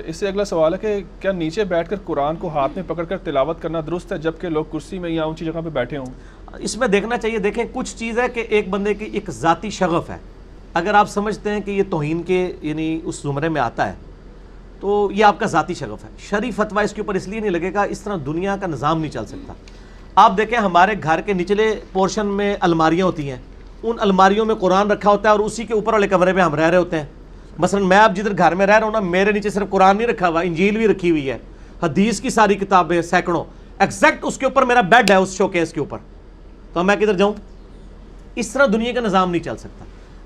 اس سے اگلا سوال ہے کہ کیا نیچے بیٹھ کر قرآن کو ہاتھ میں پکڑ کر تلاوت کرنا درست ہے جبکہ لوگ کرسی میں یا اونچی جگہ پہ بیٹھے ہوں؟ اس میں دیکھنا چاہیے. دیکھیں کچھ چیز ہے کہ ایک بندے کی ایک ذاتی شغف ہے. اگر آپ سمجھتے ہیں کہ یہ توہین کے یعنی اس زمرے میں آتا ہے تو یہ آپ کا ذاتی شغف ہے. شرعی فتویٰ اس کے اوپر اس لیے نہیں لگے گا, اس طرح دنیا کا نظام نہیں چل سکتا. آپ دیکھیں ہمارے گھر کے نچلے پورشن میں الماریاں ہوتی ہیں, ان الماریوں میں قرآن رکھا ہوتا ہے اور اسی کے اوپر والے کمرے میں ہم رہ رہے ہوتے ہیں. مثلا میں اب جدھر گھر میں رہ رہا ہوں نا, میرے نیچے صرف قرآن نہیں رکھا ہوا, انجیل بھی رکھی ہوئی ہے, حدیث کی ساری کتابیں سینکڑوں, ایگزیکٹ اس کے اوپر میرا بیڈ ہے اس شوکیس کے اوپر. تو میں کدھر جاؤں؟ اس طرح دنیا کا نظام نہیں چل سکتا.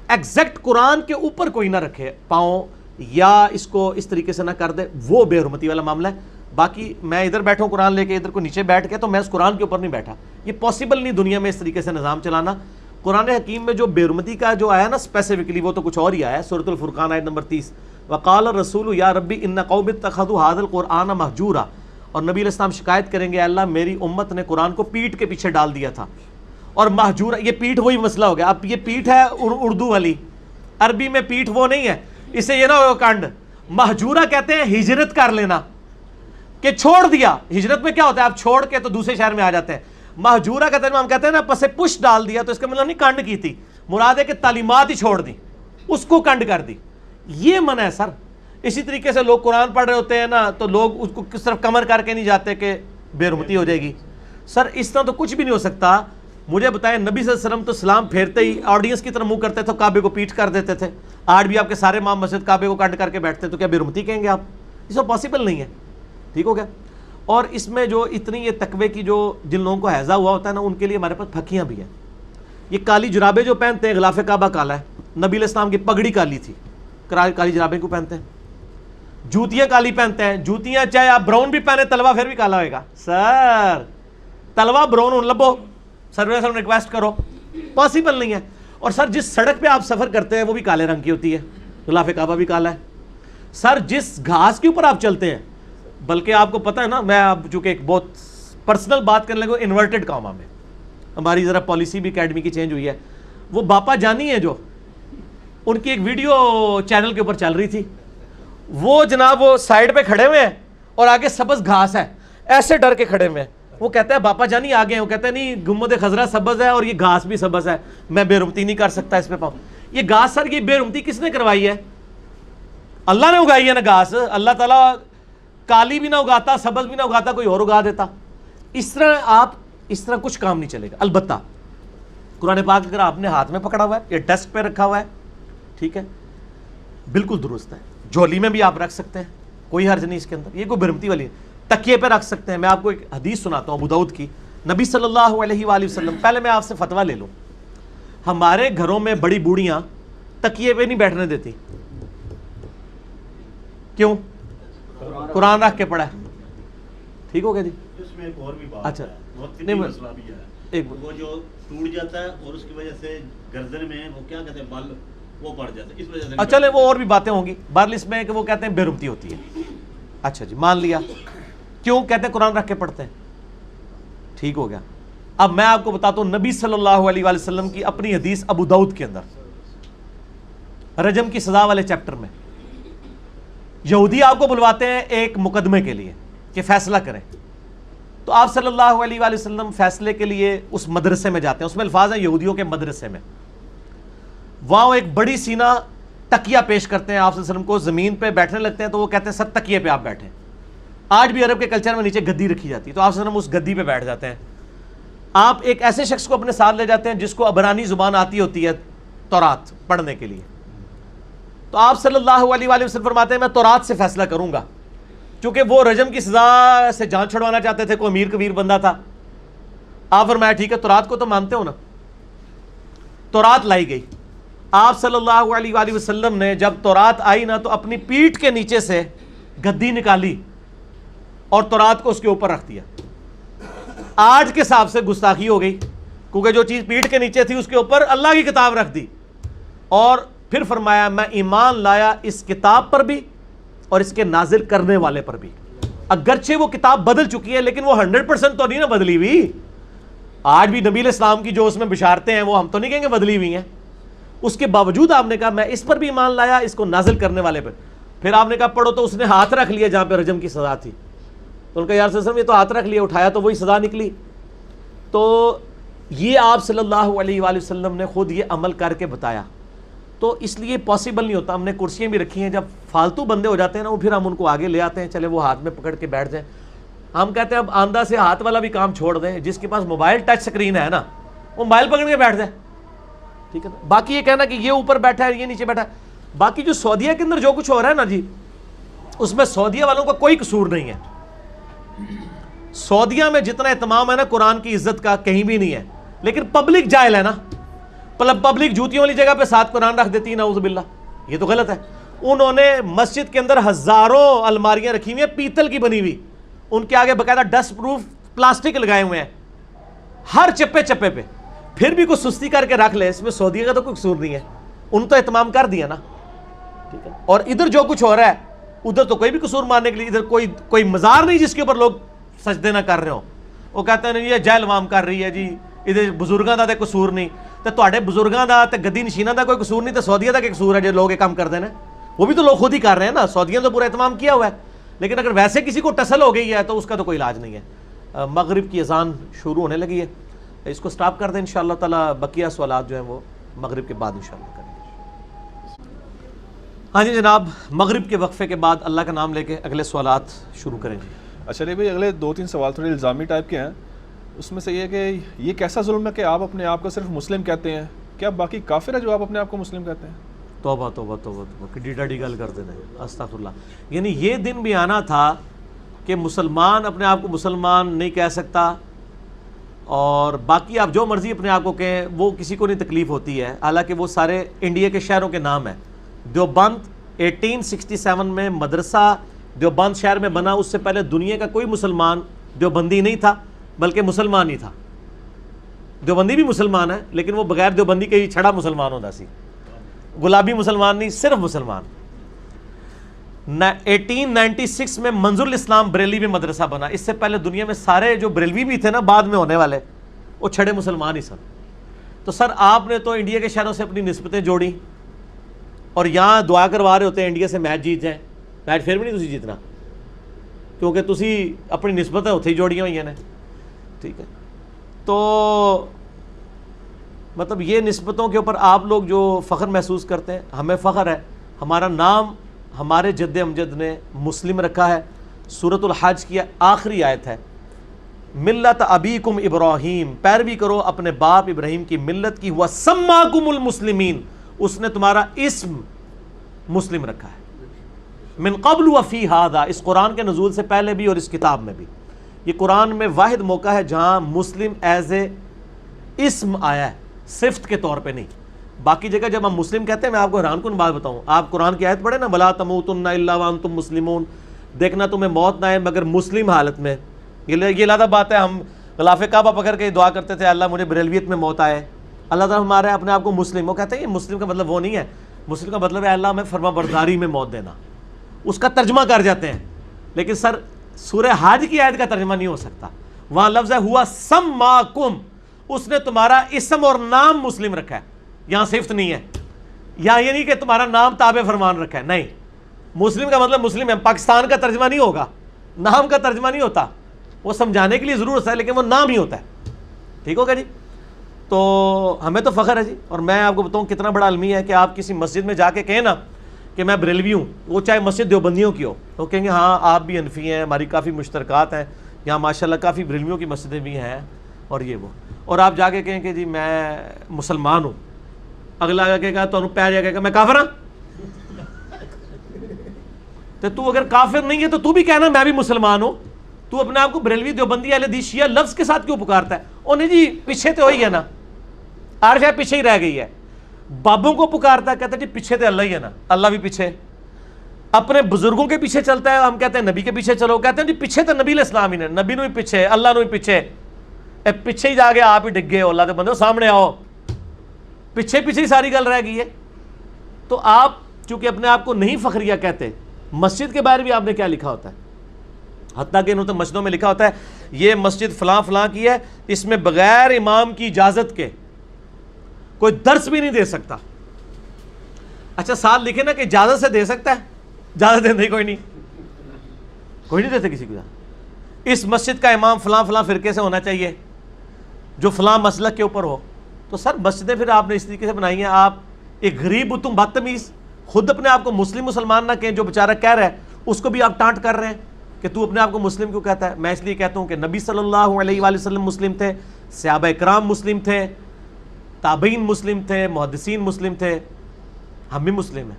ایگزیکٹ قرآن کے اوپر کوئی نہ رکھے پاؤں یا اس کو اس طریقے سے نہ کر دے, وہ بے حرمتی والا معاملہ ہے. باقی میں ادھر بیٹھا ہوں قرآن لے کے, ادھر کو نیچے بیٹھ کے, تو میں اس قرآن کے اوپر نہیں بیٹھا. یہ پاسبل نہیں دنیا میں اس طریقے سے نظام چلانا. قرآن حکیم میں جو بے حرمتی کا جو آیا نا اسپیسیفکلی, وہ تو کچھ اور ہی آیا ہے. سورۃ الفرقان آیت نمبر 30, وقال الرسول یا ربی ان قوم اتخذوا هذا القرآن مہجورا. اور نبی علیہ السلام شکایت کریں گے, اللہ میری امت نے قرآن کو پیٹ کے پیچھے ڈال دیا تھا. اور مہجورا, یہ پیٹ وہی مسئلہ ہو گیا. اب یہ پیٹ ہے اردو والی, عربی میں پیٹ وہ نہیں ہے, اسے یہ نہ ہو کانڈ. مہجورا کہتے ہیں ہجرت کر لینا, کہ چھوڑ دیا. ہجرت میں کیا ہوتا ہے, آپ چھوڑ کے تو دوسرے شہر میں آ جاتے ہیں. مہجورا کہتے ہیں, ہم کہتے ہیں نا پسے پش ڈال دیا, تو اس کا مطلب نہیں کنڈ کی تھی, مراد ہے کہ تعلیمات ہی چھوڑ دی, اس کو کنڈ کر دی. یہ منع ہے سر. اسی طریقے سے لوگ قرآن پڑھ رہے ہوتے ہیں نا, تو لوگ اس کو کس طرف کمر کر کے نہیں جاتے کہ بے حرمتی ہو جائے گی. سر اس طرح تو کچھ بھی نہیں ہو سکتا. مجھے بتائیں, نبی صلی اللہ علیہ وسلم تو سلام پھیرتے ہی آڈینس کی طرف منہ کرتے تھے, کعبے کو پیٹ کر دیتے تھے. آج بھی آپ کے سارے امام مسجد کعبے کو کنڈ کر کے بیٹھتے ہیں, تو کیا بے حرمتی کہیں گے آپ؟ اس کو پاسبل نہیں ہے. ٹھیک ہو گیا. اور اس میں جو اتنی یہ تقوی کی جو جن لوگوں کو حیضہ ہوا ہوتا ہے نا, ان کے لیے ہمارے پاس پھکیاں بھی ہیں. یہ کالی جرابیں جو پہنتے ہیں, غلاف کعبہ کالا ہے. نبی علیہ السلام کی پگڑی کالی تھی, کالی جرابیں کو پہنتے ہیں. جوتیاں کالی پہنتے ہیں. جوتیاں چاہے آپ براؤن بھی پہنے, تلوا پھر بھی کالا ہوئے گا. سر تلوا براؤن لبو, سر ریکویسٹ کرو, پاسبل نہیں ہے. اور سر جس سڑک پہ آپ سفر کرتے ہیں وہ بھی کالے رنگ کی ہوتی ہے, غلاف کعبہ بھی کالا ہے. سر جس گھاس کے اوپر آپ چلتے ہیں, بلکہ آپ کو پتہ ہے نا, میں اب چونکہ ایک بہت پرسنل بات کرنے لگا, انورٹڈ کام میں ہماری ذرا پالیسی بھی اکیڈمی کی چینج ہوئی ہے. وہ باپا جانی ہے جو, ان کی ایک ویڈیو چینل کے اوپر چل رہی تھی. وہ جناب وہ سائڈ پہ کھڑے ہوئے ہیں اور آگے سبز گھاس ہے, ایسے ڈر کے کھڑے ہوئے ہیں. وہ کہتا ہے باپا جانی آگے ہیں, وہ کہتے ہیں نہیں گنبد خضرا سبز ہے اور یہ گھاس بھی سبز ہے, میں بے حرمتی نہیں کر سکتا اس پہ پاؤں. یہ گھاس سر, یہ بے حرمتی کس نے کروائی ہے؟ اللہ نے اگائی ہے نا گھاس. اللہ تعالیٰ کالی بھی نہ اگاتا, سبز بھی نہ اگاتا, کوئی اور اگا دیتا. اس طرح کچھ کام نہیں چلے گا. البتہ قرآن پاک اگر آپ نے ہاتھ میں پکڑا ہوا ہے یا ڈیسک پہ رکھا ہوا ہے, ٹھیک ہے, بالکل درست ہے. جھولی میں بھی آپ رکھ سکتے ہیں, کوئی حرج نہیں اس کے اندر, یہ کوئی برمتی والی. تکیے پہ رکھ سکتے ہیں. میں آپ کو ایک حدیث سناتا ہوں ابو داؤد کی, نبی صلی اللہ علیہ وآلہ وسلم. پہلے میں آپ سے فتویٰ لے لوں, ہمارے گھروں میں بڑی بوڑھیاں تکیے پہ نہیں بیٹھنے دیتی. کیوں؟ قرآن رکھ کے پڑھا ہے. ٹھیک ہو گیا جی. اس میں ایک اور بھی بات اچھا, ہے, بہت طبی مسئلہ بھی ہے. وہ جو ٹوٹ جاتا ہے اور اس کی وجہ سے گردن میں وہ کیا کہتے ہیں بال, وہ پڑ جاتا ہے, اس وجہ سے. چلے وہ اور بھی باتیں ہوں گی. بہرحال اس میں کہ وہ کہتے ہیں بے حرمتی ہوتی ہے. اچھا جی, مان لیا. کیوں کہتے ہیں قرآن رکھ کے پڑھتے ہیں. ٹھیک ہو گیا. اب میں آپ کو بتاتا ہوں, نبی صلی اللہ علیہ وآلہ وسلم کی اپنی حدیث ابو داؤد کے اندر رجم کی سزا والے چیپٹر میں, یہودی آپ کو بلواتے ہیں ایک مقدمے کے لیے کہ فیصلہ کریں. تو آپ صلی اللہ علیہ وآلہ وسلم فیصلے کے لیے اس مدرسے میں جاتے ہیں. اس میں الفاظ ہیں یہودیوں کے مدرسے میں. وہاں وہ ایک بڑی سینہ تکیہ پیش کرتے ہیں آپ صلی اللہ علیہ وسلم کو, زمین پہ بیٹھنے لگتے ہیں تو وہ کہتے ہیں سر تکیے پہ آپ بیٹھیں. آج بھی عرب کے کلچر میں نیچے گدی رکھی جاتی ہے, تو آپ صلی اللہ علیہ وسلم اس گدی پہ بیٹھ جاتے ہیں. آپ ایک ایسے شخص کو اپنے ساتھ لے جاتے ہیں جس کو عبرانی زبان آتی ہوتی ہے تورات پڑھنے کے لیے. تو آپ صلی اللہ علیہ وآلہ وسلم فرماتے ہیں میں تورات سے فیصلہ کروں گا, چونکہ وہ رجم کی سزا سے جان چھڑوانا چاہتے تھے, کوئی امیر کبیر بندہ تھا. آپ فرمایا ٹھیک ہے, تورات کو تو مانتے ہو نا. تورات لائی گئی. آپ صلی اللہ علیہ وآلہ وسلم نے جب تورات آئی نا, تو اپنی پیٹھ کے نیچے سے گدی نکالی اور تورات کو اس کے اوپر رکھ دیا. آج کے حساب سے گستاخی ہو گئی, کیونکہ جو چیز پیٹھ کے نیچے تھی اس کے اوپر اللہ کی کتاب رکھ دی. اور پھر فرمایا میں ایمان لایا اس کتاب پر بھی اور اس کے نازل کرنے والے پر بھی. اگرچہ وہ کتاب بدل چکی ہے لیکن وہ 100% تو نہیں نا بدلی ہوئی. آج بھی نبی علیہ السلام کی جو اس میں بشارتیں ہیں وہ ہم تو نہیں کہیں گے بدلی ہوئی ہیں. اس کے باوجود آپ نے کہا میں اس پر بھی ایمان لایا, اس کو نازل کرنے والے پر. پھر آپ نے کہا پڑھو تو اس نے ہاتھ رکھ لیا جہاں پہ رجم کی سزا تھی، تو ان کا یا رسول اللہ یہ تو ہاتھ رکھ لیا، اٹھایا تو وہی سزا نکلی. تو یہ آپ صلی اللہ علیہ وآلہ وسلم نے خود یہ عمل کر کے بتایا. تو اس لیے پاسبل نہیں ہوتا. ہم نے کرسیاں بھی رکھی ہیں، جب فالتو بندے ہو جاتے ہیں نا وہ پھر ہم ان کو آگے لے آتے ہیں، چلے وہ ہاتھ میں پکڑ کے بیٹھ جائیں. ہم کہتے ہیں اب آندھا سے ہاتھ والا بھی کام چھوڑ دیں، جس کے پاس موبائل ٹچ سکرین ہے نا وہ موبائل پکڑ کے بیٹھ جائے، ٹھیک ہے نا. باقی یہ کہنا کہ یہ اوپر بیٹھا ہے یہ نیچے بیٹھا ہے، باقی جو سعودیہ کے اندر جو کچھ ہو رہا ہے نا جی، اس میں سعودیہ والوں کا کوئی قصور نہیں ہے. سعودیہ میں جتنا اہتمام ہے نا قرآن کی عزت کا کہیں بھی نہیں ہے، لیکن پبلک جاہل ہے نا. پبلک جوتیوں والی جگہ پہ 7 قرآن رکھ دیتی ہے، نعوذ باللہ، یہ تو غلط ہے. انہوں نے مسجد کے اندر ہزاروں الماریاں رکھی ہوئی ہیں پیتل کی بنی ہوئی، ان کے آگے باقاعدہ ڈسٹ پروف پلاسٹک لگائے ہوئے ہیں ہر چپے چپے پہ. پھر بھی کوئی سستی کر کے رکھ لے، اس میں سعودیہ کا تو کوئی قصور نہیں ہے، ان تو اہتمام کر دیا نا، ٹھیک ہے. اور ادھر جو کچھ ہو رہا ہے ادھر تو کوئی بھی قصور ماننے کے لیے، ادھر کوئی مزار نہیں جس کے اوپر لوگ سجدے نہ کر رہے ہوں. وہ کہتے ہیں یہ جہل عوام کر رہی ہے جی، ادھر بزرگاں دا تے قصور نہیں. تے تواڈے بزرگاں دا تے گدی نشیناں دا کوئی قصور نہیں، تے سعودیہ دا کہ قصور ہے جو لوگ یہ کام کر دے نا؟ وہ بھی تو لوگ خود ہی کر رہے ہیں نا. سعودیہ تو پورا اہتمام کیا ہوا ہے، لیکن اگر ویسے کسی کو ٹسل ہو گئی ہے تو اس کا تو کوئی علاج نہیں ہے. مغرب کی اذان شروع ہونے لگی ہے، اس کو سٹاپ کر دیں انشاءاللہ تعالی. بقیہ سوالات جو ہیں وہ مغرب کے بعد انشاءاللہ کریں گے. ہاں جی جناب، مغرب کے وقفے کے بعد اللہ کا نام لے کے اگلے سوالات شروع کریں گے. اچھا بھائی، اگلے 2-3 سوال تھوڑے الزامی ٹائپ کے ہیں. اس میں سے یہ کہ یہ کیسا ظلم ہے کہ آپ اپنے آپ کو صرف مسلم کہتے ہیں؟ کیا باقی کافر ہے جو آپ اپنے آپ کو مسلم کہتے ہیں؟ توبہ توبہ توبہ توبہ، کڈی ڈاڈی گل کر دینا، استغفر اللہ. یعنی یہ دن بھی آنا تھا کہ مسلمان اپنے آپ کو مسلمان نہیں کہہ سکتا، اور باقی آپ جو مرضی اپنے آپ کو کہیں وہ کسی کو نہیں تکلیف ہوتی ہے. حالانکہ وہ سارے انڈیا کے شہروں کے نام ہیں. دیوبند 1867 میں مدرسہ دیوبند شہر میں بنا، اس سے پہلے دنیا کا کوئی مسلمان دیوبندی نہیں تھا بلکہ مسلمان ہی تھا. دیوبندی بھی مسلمان ہے لیکن وہ بغیر دیوبندی کے ہی چھڑا مسلمان ہوتا سی، گلابی مسلمان نہیں، صرف مسلمان. 1896 میں منظور الاسلام بریلوی میں مدرسہ بنا. اس سے پہلے دنیا میں سارے جو بریلوی بھی تھے نا بعد میں ہونے والے، وہ چھڑے مسلمان ہی سن. تو سر آپ نے تو انڈیا کے شہروں سے اپنی نسبتیں جوڑی، اور یہاں دعا کروا رہے ہوتے ہیں انڈیا سے میچ جیت جائیں. میچ پھر بھی نہیں تسی جیتنا، کیونکہ تسی اپنی نسبتیں اتھے ہی جوڑیاں ہوئی ہیں، ٹھیک ہے. تو مطلب یہ نسبتوں کے اوپر آپ لوگ جو فخر محسوس کرتے ہیں، ہمیں فخر ہے. ہمارا نام ہمارے جد امجد نے مسلم رکھا ہے. سورۃ الحج کی آخری آیت ہے، ملت ابیکم ابراہیم، پیروی کرو اپنے باپ ابراہیم کی ملت کی. وَسَمَّاكُمُ الْمُسْلِمِينَ، اس نے تمہارا اسم مسلم رکھا ہے. من قبل وفی ہذا، اس قرآن کے نزول سے پہلے بھی اور اس کتاب میں بھی. یہ قرآن میں واحد موقع ہے جہاں مسلم ایز اے اسم آیا ہے، صفت کے طور پہ نہیں. باقی جگہ جب ہم مسلم کہتے ہیں، میں آپ کو حیران کن بات بتاؤں، آپ قرآن کی آیت پڑھیں نا، وَلَا تَمُوتُنَّ إِلَّا وَأَنْتُمْ مُسْلِمُونَ، دیکھنا تمہیں موت نہ آئے مگر مسلم حالت میں. یہ لادہ بات ہے. ہم غلاف کعبہ پکڑ کے دعا کرتے تھے اللہ مجھے بریلویت میں موت آئے. اللہ تعالیٰ ہمارے اپنے آپ کو مسلم، وہ کہتے ہیں یہ مسلم کا مطلب وہ نہیں ہے. مسلم کا مطلب ہے اللہ ہمیں فرما برداری میں موت دینا، اس کا ترجمہ کر جاتے ہیں. لیکن سر سورہ حج کی آیت کا ترجمہ نہیں ہو سکتا. وہاں لفظ ہے ہوا سماکم، اس نے تمہارا اسم اور نام مسلم رکھا ہے، یہاں صفت نہیں ہے. یہاں یہ نہیں کہ تمہارا نام تابع فرمان رکھا ہے، نہیں. مسلم کا مطلب مسلم ہے. پاکستان کا ترجمہ نہیں ہوگا، نام کا ترجمہ نہیں ہوتا. وہ سمجھانے کے لیے ضرور ہے لیکن وہ نام ہی ہوتا ہے. ٹھیک ہوگا جی. تو ہمیں تو فخر ہے جی. اور میں آپ کو بتاؤں کتنا بڑا المیہ ہے کہ آپ کسی مسجد میں جا کے کہیں نا کہ میں بریلوی ہوں، وہ چاہے مسجد دیوبندیوں کی ہو، تو کہیں گے ہاں آپ بھی حنفی ہیں، ہماری کافی مشترکات ہیں یہاں ماشاءاللہ، کافی بریلویوں کی مسجدیں بھی ہیں اور یہ وہ. اور آپ جا کے کہیں کہ جی میں مسلمان ہوں، اگلا آگے کہے گا تو پیر جا کے میں کافر ہوں. تو اگر کافر نہیں ہے تو تو بھی کہنا میں بھی مسلمان ہوں. تو اپنے آپ کو بریلوی دیوبندی اہل حدیث شیعہ لفظ کے ساتھ کیوں پکارتا ہے؟ اور نہیں جی پیچھے تو وہی ہے نا، عارف ہے پیچھے ہی رہ گئی ہے. بابوں کو پکارتا ہے، کہتا ہے جی پیچھے تو اللہ ہی ہے نا، اللہ بھی پیچھے. اپنے بزرگوں کے پیچھے چلتا ہے، ہم کہتے ہیں نبی کے پیچھے چلو، کہتے ہیں جی پیچھے تو نبی علیہ السلام ہی نے، نبی نو ہی پیچھے، اللہ نو ہی پیچھے. پیچھے ہی جا کے آپ ہی ڈگ گئے ہو، اللہ کے بندے سامنے آؤ. پیچھے پیچھے ہی ساری گل رہ گئی ہے. تو آپ چونکہ اپنے آپ کو نہیں فخریہ کہتے، مسجد کے باہر بھی آپ نے کیا لکھا ہوتا ہے؟ حتیٰ کہ انہوں نے مسجدوں میں لکھا ہوتا ہے یہ مسجد فلاں فلاں کی ہے، اس میں بغیر امام کی اجازت کے کوئی درس بھی نہیں دے سکتا. اچھا ساتھ لکھے نا کہ اجازت سے دے سکتا ہے، اجازت دیتے کوئی نہیں دیتے کسی کو. اس مسجد کا امام فلاں فلاں فرقے سے ہونا چاہیے جو فلاں مسلک کے اوپر ہو. تو سر مسجدیں پھر آپ نے اس طریقے سے بنائی ہیں, آپ ایک غریب تم بدتمیز, خود اپنے آپ کو مسلمان نہ کہیں, جو بیچارہ کہہ رہا ہے اس کو بھی آپ ٹانٹ کر رہے ہیں کہ تو اپنے آپ کو مسلم کیوں کہتا ہے. میں اس لیے کہتا ہوں کہ نبی صلی اللہ علیہ وآلہ وسلم مسلم تھے, صحابہ اکرام مسلم تھے, تابعین مسلم تھے, محدثین مسلم تھے, ہم بھی مسلم ہیں.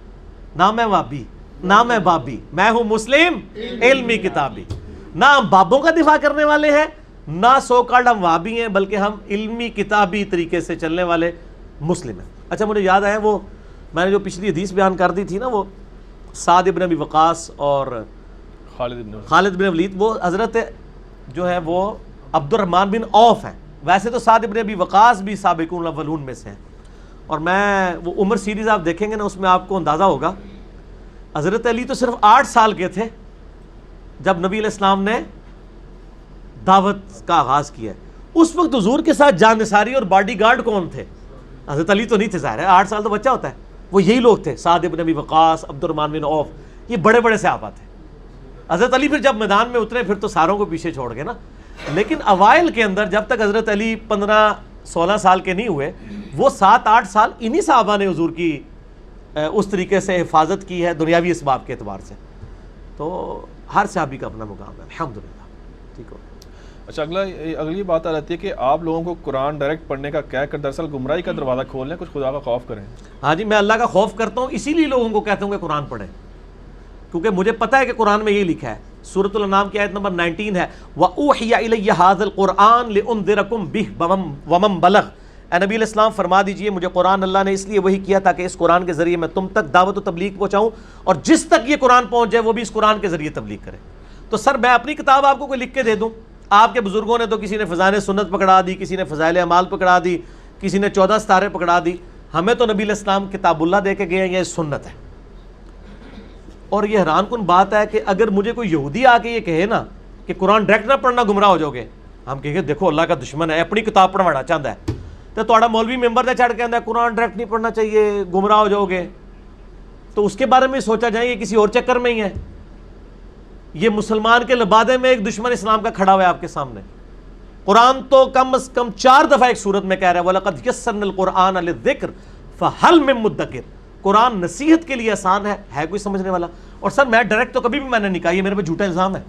نہ میں وابی نہ میں بابی, میں ہوں مسلم علمی کتابی. نہ ہم بابوں کا دفاع کرنے والے ہیں, نہ سو کالڈ ہم وابی ہیں, بلکہ ہم علمی کتابی طریقے سے چلنے والے مسلم ہیں. اچھا مجھے یاد آیا, وہ میں نے جو پچھلی حدیث بیان کر دی تھی نا, وہ سعد ابن ابی وقاص اور خالد بن ولید, وہ حضرت جو ہے وہ عبد الرحمن بن عوف ہیں. ویسے تو سعد ابن ابی وقاص بھی سابقون الاولون میں سے ہیں, اور میں وہ عمر سیریز آپ دیکھیں گے نا, اس میں آپ کو اندازہ ہوگا حضرت علی تو صرف 8 سال کے تھے جب نبی علیہ السلام نے دعوت کا آغاز کیا. اس وقت حضور کے ساتھ جانثاری اور باڈی گارڈ کون تھے؟ حضرت علی تو نہیں تھے, ظاہر ہے 8 سال تو بچہ ہوتا ہے. وہ یہی لوگ تھے, سعد ابن ابی وقاص, عبد الرحمن بن عوف, یہ بڑے بڑے صحابہ تھے. حضرت علی پھر جب میدان میں اترے پھر تو ساروں کو پیچھے چھوڑ گئے نا. لیکن اوائل کے اندر جب تک حضرت علی 15-16 سال کے نہیں ہوئے, وہ 7-8 سال انہی صحابہ نے حضور کی اس طریقے سے حفاظت کی ہے دنیاوی اسباب کے اعتبار سے. تو ہر صحابی کا اپنا مقام ہے الحمدللہ. ٹھیک ہو. اچھا اگلی بات آ رہتی ہے کہ آپ لوگوں کو قرآن ڈائریکٹ پڑھنے کا کہہ کر دراصل گمراہی کا دروازہ کھول لیں, کچھ خدا کا خوف کریں. ہاں جی, میں اللہ کا خوف کرتا ہوں, اسی لیے لوگوں کو کہتا ہوں کہ قرآن پڑھیں, کیونکہ مجھے پتہ ہے کہ قرآن میں یہ لکھا ہے. سورۃ الانعام کی آیت نمبر 19 ہے, وَأُوحِيَ إِلَيَّ هَذَا الْقُرْآنُ لِأُنذِرَكُم بِهِ وَمَن بَلَغَ. اے نبی علیہ السلام فرما دیجئے مجھے قرآن اللہ نے اس لیے وحی کیا تاکہ اس قرآن کے ذریعے میں تم تک دعوت و تبلیغ پہنچاؤں, اور جس تک یہ قرآن پہنچ جائے وہ بھی اس قرآن کے ذریعے تبلیغ کرے. تو سر میں اپنی کتاب آپ کو کوئی لکھ کے دے دوں, آپ کے بزرگوں نے تو کسی نے فضائل سنت پکڑا دی, کسی نے فضائل اعمال پکڑا دی, کسی نے 14 ستارے پکڑا دی. ہمیں تو نبی علیہ السلام کتاب اللہ دے کے گئے ہیں, یہ سنت ہے. اور یہ حیران کن بات ہے کہ اگر مجھے کوئی یہودی آ کے یہ کہے نا کہ قرآن ڈائریکٹ نہ پڑھنا گمراہ ہو جاؤ گے, ہم کہیں گے دیکھو اللہ کا دشمن ہے, اپنی کتاب پڑھوانا چاہتا ہے, تو تھوڑا مولوی ممبر سے چڑھ کے آتا ہے قرآن ڈائریکٹ نہیں پڑھنا چاہیے گمراہ ہو جاؤ گے, تو اس کے بارے میں سوچا جائے یہ کسی اور چکر میں ہی ہے. یہ مسلمان کے لبادے میں ایک دشمن اسلام کا کھڑا ہوا ہے آپ کے سامنے. قرآن تو کم از کم 4 دفعہ ایک سورت میں کہہ رہا ہے وَلَقَدْ يَسَّرْنَا الْقُرْآنَ لِلذِّكْرِ فَهَلْ مِن مُدَّكِرٍ. قرآن نصیحت کے لیے آسان ہے کوئی سمجھنے والا؟ اور سر میں ڈائریکٹ تو کبھی بھی میں نے نہیں کہا, یہ میرے پہ جھوٹا الزام ہے.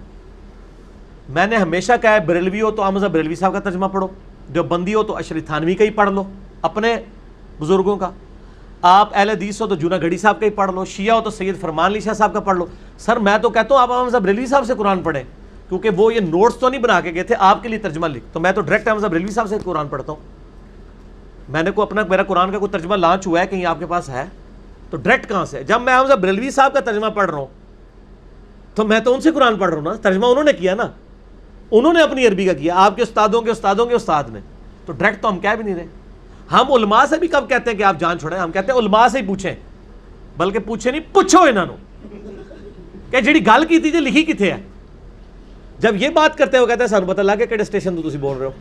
میں نے ہمیشہ کہا ہے بریلوی ہو تو احمد بریلوی صاحب کا ترجمہ پڑھو, دیوبندی ہو تو اشرف تھانوی کا ہی پڑھ لو اپنے بزرگوں کا, آپ اہل حدیث ہو تو جونا گھڑی صاحب کا ہی پڑھ لو, شیعہ ہو تو سید فرمان علی شاہ صاحب کا پڑھ لو. سر میں تو کہتا ہوں آپ احمد بریلوی صاحب سے قرآن پڑھیں, کیونکہ وہ یہ نوٹس تو نہیں بنا کے گئے تھے, آپ کے لیے ترجمہ لکھ, تو میں تو ڈائریکٹ احمد بریلوی صاحب سے قرآن پڑھتا ہوں. میں نے کو میرا قرآن کا کوئی ترجمہ لانچ ہوا ہے کہیں آپ کے پاس ہے تو ڈائریکٹ کہاں سے؟ جب میں احمد بریلوی صاحب کا ترجمہ پڑھ رہا ہوں تو میں تو ان سے قرآن پڑھ رہا ہوں نا, ترجمہ انہوں نے کیا نا, انہوں نے اپنی عربی کا کیا, آپ کے استادوں کے استادوں کے استاد نے, تو ڈائریکٹ تو ہم کہہ بھی نہیں رہے. ہم علماء سے بھی کب کہتے ہیں کہ آپ جان چھوڑیں, ہم کہتے ہیں علماء سے ہی پوچھیں, بلکہ پوچھیں نہیں پوچھو انہوں کہ جڑی گل کی تھی جو لکھی کتنے ہے. جب یہ بات کرتے ہو کہتے ہیں سانو پتہ لگ گیا کہڑے اسٹیشن تو تسی بول رہے ہو,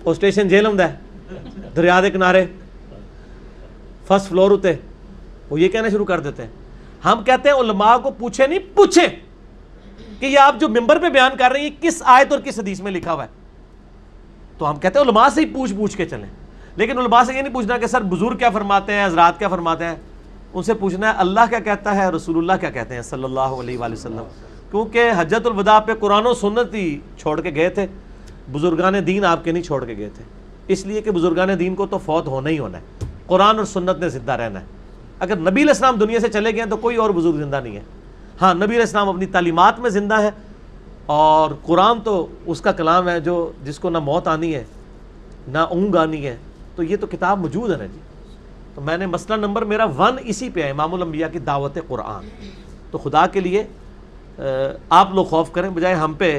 وہ اسٹیشن جیل ہوندا ہے دریا دے کنارے فرسٹ فلور ہوتے, وہ یہ کہنا شروع کر دیتے ہیں. ہم کہتے ہیں علماء کو پوچھیں نہیں پوچھیں کہ یہ آپ جو ممبر پہ بیان کر رہے ہیں کس آیت اور کس حدیث میں لکھا ہوا ہے. تو ہم کہتے ہیں علماء سے ہی پوچھ کے چلیں, لیکن علماء سے یہ نہیں پوچھنا کہ سر بزرگ کیا فرماتے ہیں, حضرات کیا فرماتے ہیں. ان سے پوچھنا ہے اللہ کیا کہتا ہے, رسول اللہ کیا کہتے ہیں صلی اللہ علیہ وآلہ وسلم. کیونکہ حجۃ الوداع پہ قرآن و سنت ہی چھوڑ کے گئے تھے, بزرگان دین آپ کے نہیں چھوڑ کے گئے تھے, اس لیے کہ بزرگان دین کو تو فوت ہونا ہی ہونا ہے, قرآن اور سنت نے زندہ رہنا ہے. اگر نبی علیہ السلام دنیا سے چلے گئے تو کوئی اور بزرگ زندہ نہیں ہے. ہاں نبی علیہ السلام اپنی تعلیمات میں زندہ ہے, اور قرآن تو اس کا کلام ہے جو جس کو نہ موت آنی ہے نہ اونگ آنی ہے, تو یہ تو کتاب موجود ہے نا جی. تو میں نے مسئلہ نمبر میرا 1 اسی پہ ہے, امام الانبیاء کی دعوت قرآن. تو خدا کے لیے آپ لوگ خوف کریں بجائے ہم پہ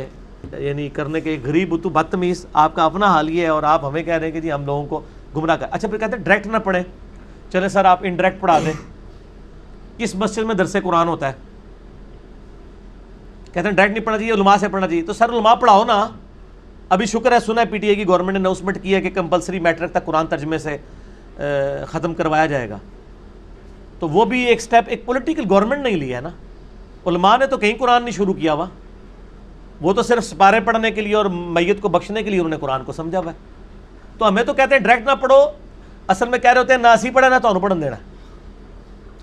یعنی کرنے کے, غریب تو بدتمیز, آپ کا اپنا حال یہ ہے اور آپ ہمیں کہہ رہے ہیں کہ جی ہم لوگوں کو گمراہ کر. اچھا پھر کہتے ہیں ڈائریکٹ نہ پڑھیں, چلیں سر آپ انڈائریکٹ پڑھا دیں. کس مسجد میں درس قرآن ہوتا ہے؟ کہتے ہیں ڈائریکٹ نہیں پڑھنا چاہیے, علماء سے پڑھنا چاہیے. تو سر علماء پڑھاؤ نا. ابھی شکر ہے سنا ہے پی ٹی اے کی گورنمنٹ نے اناؤنسمنٹ کی ہے کہ کمپلسری میٹرک تک قرآن ترجمے سے ختم کروایا جائے گا. تو وہ بھی ایک سٹیپ ایک پولیٹیکل گورنمنٹ نہیں لیا ہے نا. علماء نے تو کہیں قرآن نہیں شروع کیا ہوا, وہ تو صرف سپارے پڑھنے کے لیے اور میت کو بخشنے کے لیے انہوں نے قرآن کو سمجھا ہوا ہے. تو ہمیں تو کہتے ہیں ڈائریکٹ نہ پڑھو, اصل میں کہہ رہے ہوتے ہیں ناسی پڑھے نہ تو پڑھن دینا.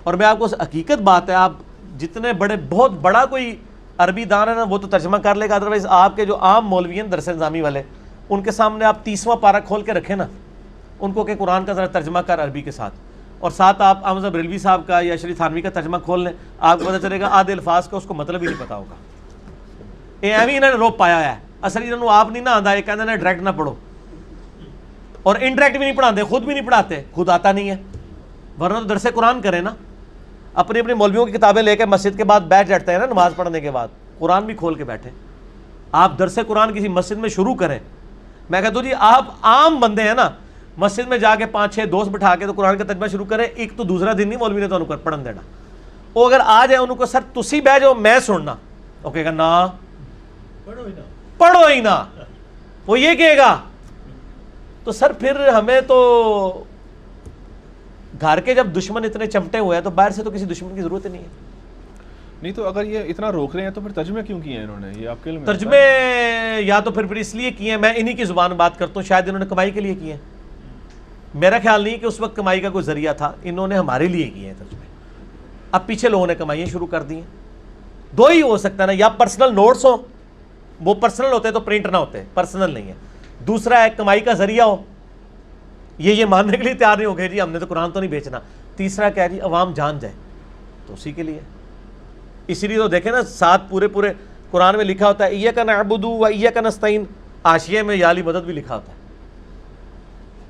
اور میں آپ کو حقیقت بات ہے, آپ جتنے بڑے بہت بڑا کوئی عربی دان ہے نا وہ تو ترجمہ کر لے گا, ادروائز آپ کے جو عام مولوی ہیں درس نظامی والے, ان کے سامنے آپ 30واں پارہ کھول کے رکھیں نا, ان کو کہ قرآن کا ذرا ترجمہ کر عربی کے ساتھ, اور ساتھ آپ احمد بریلوی صاحب کا یا شریف تھانوی کا ترجمہ کھول لیں, آپ کو پتہ چلے گا آدھے الفاظ کا اس کو مطلب ہی نہیں پتا ہوگا. یہ ایویں انہوں نے روپ پایا ہے, اصل انہوں نے آپ نہیں نہ آتا, یہ کہتے ہیں ڈائریکٹ نہ پڑھو, اور انڈائریکٹ بھی نہیں پڑھاتے, خود بھی نہیں پڑھاتے, خود آتا نہیں ہے, ورنہ تو درس قرآن کریں نا. اپنی اپنی مولویوں کی کتابیں لے کے مسجد کے بعد بیٹھ جاتے ہیں نا نماز پڑھنے کے بعد, قرآن بھی کھول کے بیٹھے. آپ درس قرآن کسی مسجد میں شروع کریں. میں کہتا ہوں جی آپ عام بندے ہیں نا, مسجد میں جا کے 5-6 دوست بٹھا کے تو قرآن کا ترجمہ شروع کریں, ایک تو دوسرا دن نہیں مولوی نے تو ان کو پڑھن دینا. وہ اگر آ جائے ان کو سر تسی بہ جاؤ میں سننا, وہ کہے گا نا پڑھو ہی نا, وہ یہ کہے گا. تو سر پھر ہمیں تو گھر کے جب دشمن اتنے چمٹے ہوئے ہیں تو باہر سے تو کسی دشمن کی ضرورت ہی نہیں ہے. نہیں تو اگر یہ اتنا روک رہے ہیں تو پھر ترجمے کیوں کیے ہیں انہوں نے, یہ آپ کے علم میں ترجمے یا تو پھر اس لیے کیے ہیں, میں انہی کی زبان بات کرتا ہوں, شاید انہوں نے کمائی کے لیے کیے ہیں. میرا خیال نہیں کہ اس وقت کمائی کا کوئی ذریعہ تھا, انہوں نے ہمارے لیے کیے ہیں ترجمے. اب پیچھے لوگوں نے کمائیاں شروع کر دی ہیں. دو ہی ہو سکتا ہے نا, یا پرسنل نوٹس ہوں, وہ پرسنل ہوتے تو پرنٹ نہ ہوتے, پرسنل نہیں ہے. دوسرا ہے کمائی کا ذریعہ ہو, یہ ماننے کے لیے تیار نہیں ہو گئے جی ہم نے تو قرآن تو نہیں بیچنا. تیسرا کیا جی عوام جان جائے, تو اسی کے لیے. اسی لیے تو دیکھیں نا ساتھ پورے قرآن میں لکھا ہوتا ہے ایاک نعبد و ایاک نستعین, حاشیے میں یا علی مدد بھی لکھا ہوتا ہے.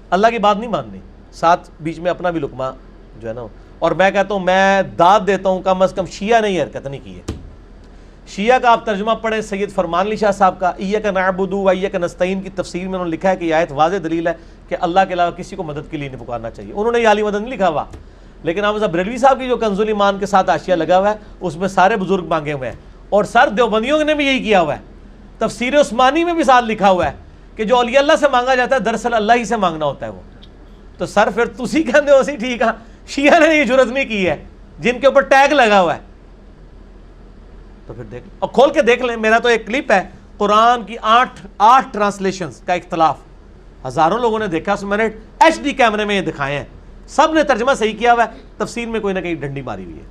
اللہ کی بات نہیں ماننی, ساتھ بیچ میں اپنا بھی لقمہ جو ہے نا. اور میں کہتا ہوں, میں داد دیتا ہوں کم از کم شیعہ نے یہ حرکت نہیں کی ہے. شیعہ کا آپ ترجمہ پڑھیں سید فرمان علی شاہ صاحب کا, ایاک نعبد و ایاک نستعین کی تفسیر میں انہوں نے لکھا ہے کہ یہ آیت واضح دلیل ہے کہ اللہ کے علاوہ کسی کو مدد کے لیے نہیں پکارنا چاہیے. انہوں نے یہ علی مدد نہیں لکھا ہوا, لیکن احمد بریلوی صاحب کی جو کنز الایمان کے ساتھ حاشیہ لگا ہوا ہے اس میں سارے بزرگ مانگے ہوئے ہیں, اور سر دیوبندیوں نے بھی یہی کیا ہوا ہے. تفسیر عثمانی میں بھی ساتھ لکھا ہوا ہے کہ جو اولیاء اللہ سے مانگا جاتا ہے دراصل اللہ ہی سے مانگنا ہوتا ہے وہ. تو سر پھر تسی کہندے ہو سی ٹھیک ہے, شیعہ نے یہ جرت نہیں کی ہے جن کے اوپر ٹیگ لگا ہوا ہے. تو پھر دیکھ اور کھول کے دیکھ لیں, میرا تو ایک کلپ ہے قرآن کی 8 ٹرانسلیشنز کا اختلاف, ہزاروں لوگوں نے دیکھا, اس میں نے HD کیمرے میں یہ دکھائے ہیں, سب نے ترجمہ صحیح کیا ہوا ہے, تفسیر میں کوئی نہ کہیں ڈنڈی ماری ہوئی ہے.